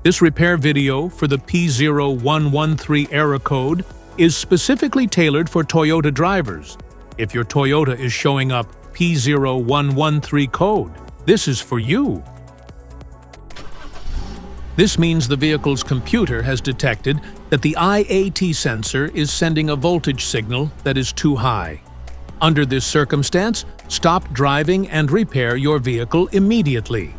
This repair video for the P0113 error code is specifically tailored for Toyota drivers. If your Toyota is showing up P0113 code, this is for you. This means the vehicle's computer has detected that the IAT sensor is sending a voltage signal that is too high. Under this circumstance, stop driving and repair your vehicle immediately.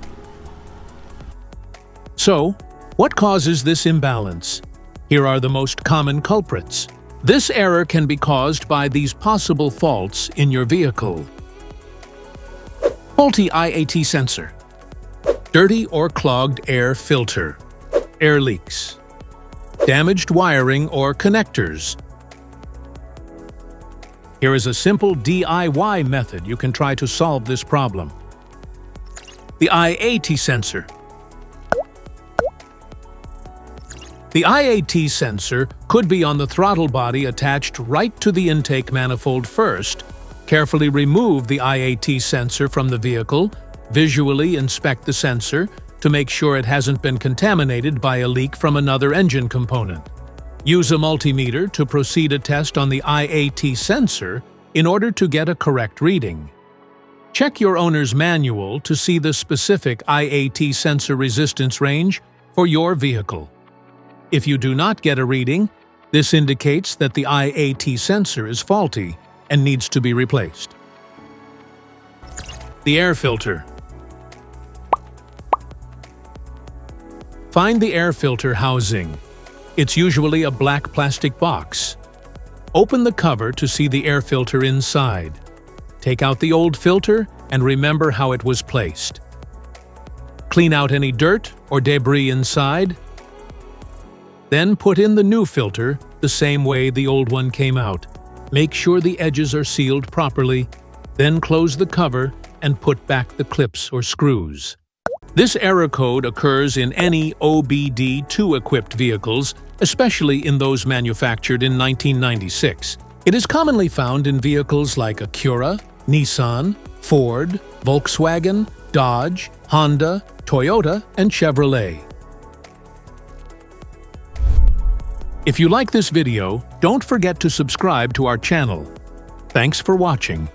So, what causes this imbalance? Here are the most common culprits. This error can be caused by these possible faults in your vehicle. Faulty IAT sensor. Dirty or clogged air filter. Air leaks. Damaged wiring or connectors. Here is a simple DIY method you can try to solve this problem. The IAT sensor. The IAT sensor could be on the throttle body attached right to the intake manifold first. Carefully remove the IAT sensor from the vehicle, visually inspect the sensor to make sure it hasn't been contaminated by a leak from another engine component. Use a multimeter to proceed a test on the IAT sensor in order to get a correct reading. Check your owner's manual to see the specific IAT sensor resistance range for your vehicle. If you do not get a reading, this indicates that the IAT sensor is faulty and needs to be replaced. The air filter. Find the air filter housing. It's usually a black plastic box. Open the cover to see the air filter inside. Take out the old filter and remember how it was placed. Clean out any dirt or debris inside. Then put in the new filter the same way the old one came out. Make sure the edges are sealed properly, then close the cover and put back the clips or screws. This error code occurs in any OBD2-equipped vehicles, especially in those manufactured in 1996. It is commonly found in vehicles like Acura, Nissan, Ford, Volkswagen, Dodge, Honda, Toyota, and Chevrolet. If you like this video, don't forget to subscribe to our channel. Thanks for watching.